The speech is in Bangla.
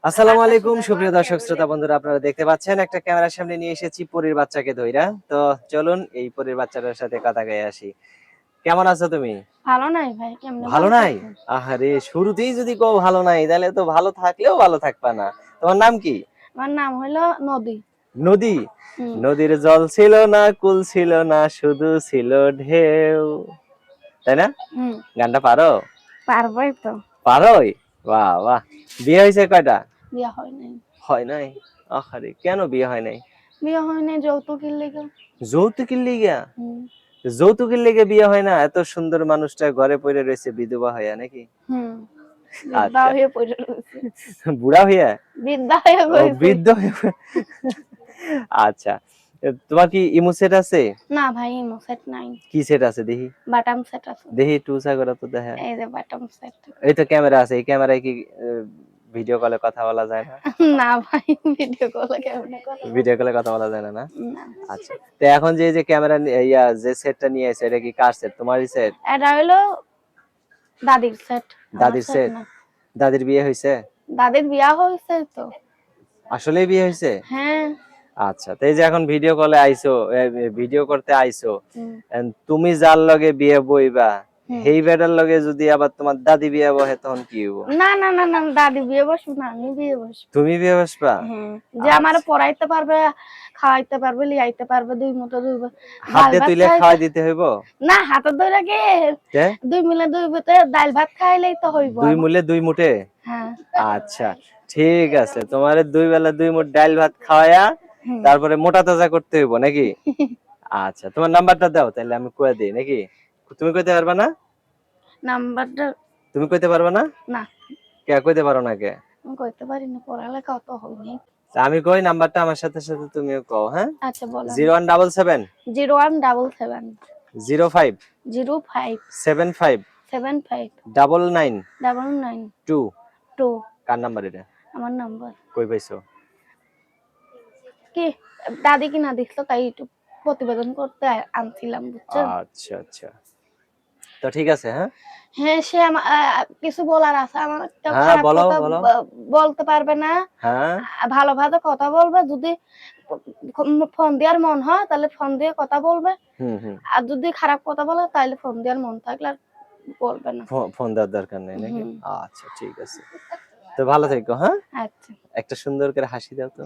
আসসালামু আলাইকুম সুপ্রিয় দর্শক শ্রোতা বন্ধুরা, আপনারা দেখতে পাচ্ছেন একটা ক্যামেরার সামনে নিয়ে এসেছি পরীর বাচ্চাকে ধইরা। তো চলুন এই পরীর বাচ্চাটার সাথে কথা কয়ে আসি। কেমন আছো তুমি? ভালো নাই ভাই, কেমনে ভালো নাই? আহারে, শুরুতেই যদি কও ভালো নাই তাহলে তো ভালো থাকলেও ভালো থাকবা না। তোমার নাম কি? আমার নাম হলো নদী। নদী? নদীর জল ছিল না, কুল ছিল না, শুধু ছিল ঢেউ, তাই না? গানটা পারো? পারবই তো। পারোই? বাহ বাহ। বিয়ে হয়েছে কয়টা? বিয়ে হয় নাই। হয় নাই? আহারে, কেন বিয়ে হয় নাই? বিয়ে হয় নাই যৌতুকের লেগে। যৌতুকের লিগা? যৌতুকের লেগে বিয়ে হয় না? এত সুন্দর মানুষটা ঘরে পড়ে রয়েছে বিধবা হইয়া নাকি? বৃদ্ধা আচ্ছা, হয়ে পড়ে রয়েছে। বুড়া হইয়া? বৃদ্ধা হয়ে ও, পড়েছে। বৃদ্ধ হয়ে আচ্ছা, তোমার কি ইমো সেট আছে? না ভাই, ইমো সেট নাই। কি সেট আছে দেখি? বাটাম সেট আছে। দেখি টুসা করে তো দেখা। এই যে বাটাম সেট। এই তো ক্যামেরা আছে, এই ক্যামেরায় কি ভিডিও কলে কথা বলা যায় না? না ভাই, ভিডিও কলে কেমনে কথা? ভিডিও কলে কথা বলা যায় না না? না। আচ্ছা, তো এখন যে ক্যামেরা ইয়া যে সেটটা নিয়ে এসে, এটা কি কার সেট? তোমারই সেট? এটা হলো দাদির সেট। দাদির সেট? দাদির বিয়ে হয়েছে? দাদির বিয়া হয়েছে তো। আসলেই বিয়ে হয়েছে? হ্যাঁ। আচ্ছা, তো এই যে এখন ভিডিও কলে আইছো, ভিডিও করতে আইছো, তুমি যার লগে বিয়ে বইবা সেই বেটার লগে যদি আবার তোমার দাদি বিয়ে বহে তখন কি হইব? না না না না, দাদি বিয়ে বসবো না, আমি বিয়ে বসবো। তুমি বিয়ে বসবা? যে আমার পড়াইতে পারবে, খাওয়াইতে পারবে, লিয়াইতে পারবে, দুই মুঠো দুই হাত দিয়ে তুইলে খাওয়াই দিতে হইব? না, হাতে ধরে কে দুই মিলে দুই মুঠে ডাল ভাত খাইলেই তো হইব। দুই মুলে দুই মুঠে? হ্যাঁ। আচ্ছা, ঠিক আছে, তোমারে দুই বেলা দুই মুঠ ডাল ভাত খাওয়ায়া তারপরে মোটা তাজা করতে হইব নাকি? আচ্ছা, তোমার নাম্বারটা দাও তাহলে আমি কয়ে দেই নাকি? তুমি কইতে পারবা না? নাম্বারটা তুমি কইতে পারবা না? না। কে কইতে পারো না কে? আমি কইতে পারি না, পড়ালেখা অত হয়নি। আমি কই নাম্বারটা, আমার সাথে সাথে তুমিও কও। হ্যাঁ, আচ্ছা বলেন। 0177 0177 05 05 75 75 99 99 2। 2। কার নাম্বার এটা? আমার নাম্বার। কই পাইছো? কি দাদি কিনা দেখলো, তাই একটু প্রতিবেদন করতে আনছিলাম, বুঝছেন? আচ্ছা আচ্ছা, তো ঠিক আছে। হ্যাঁ হ্যাঁ, সে কিছু বলার আছে, আমার একটা হ্যাঁ, খারাপ বলো কথা বলো। বলতে পারবে না। হ্যাঁ, ভালোভাবে কথা বলবে, যদি ফোন দেওয়ার মন হয় তাহলে ফোন দিয়ে কথা বলবে, আর যদি খারাপ কথা বলে তাহলে ফোন দেওয়ার মন থাকলে আর বলবে না। ফোন দেওয়ার দরকার নেই নাকি? আচ্ছা ঠিক আছে, তো ভালো থেকো। হ্যাঁ, আচ্ছা। একটা সুন্দর করে হাসি দাও তো।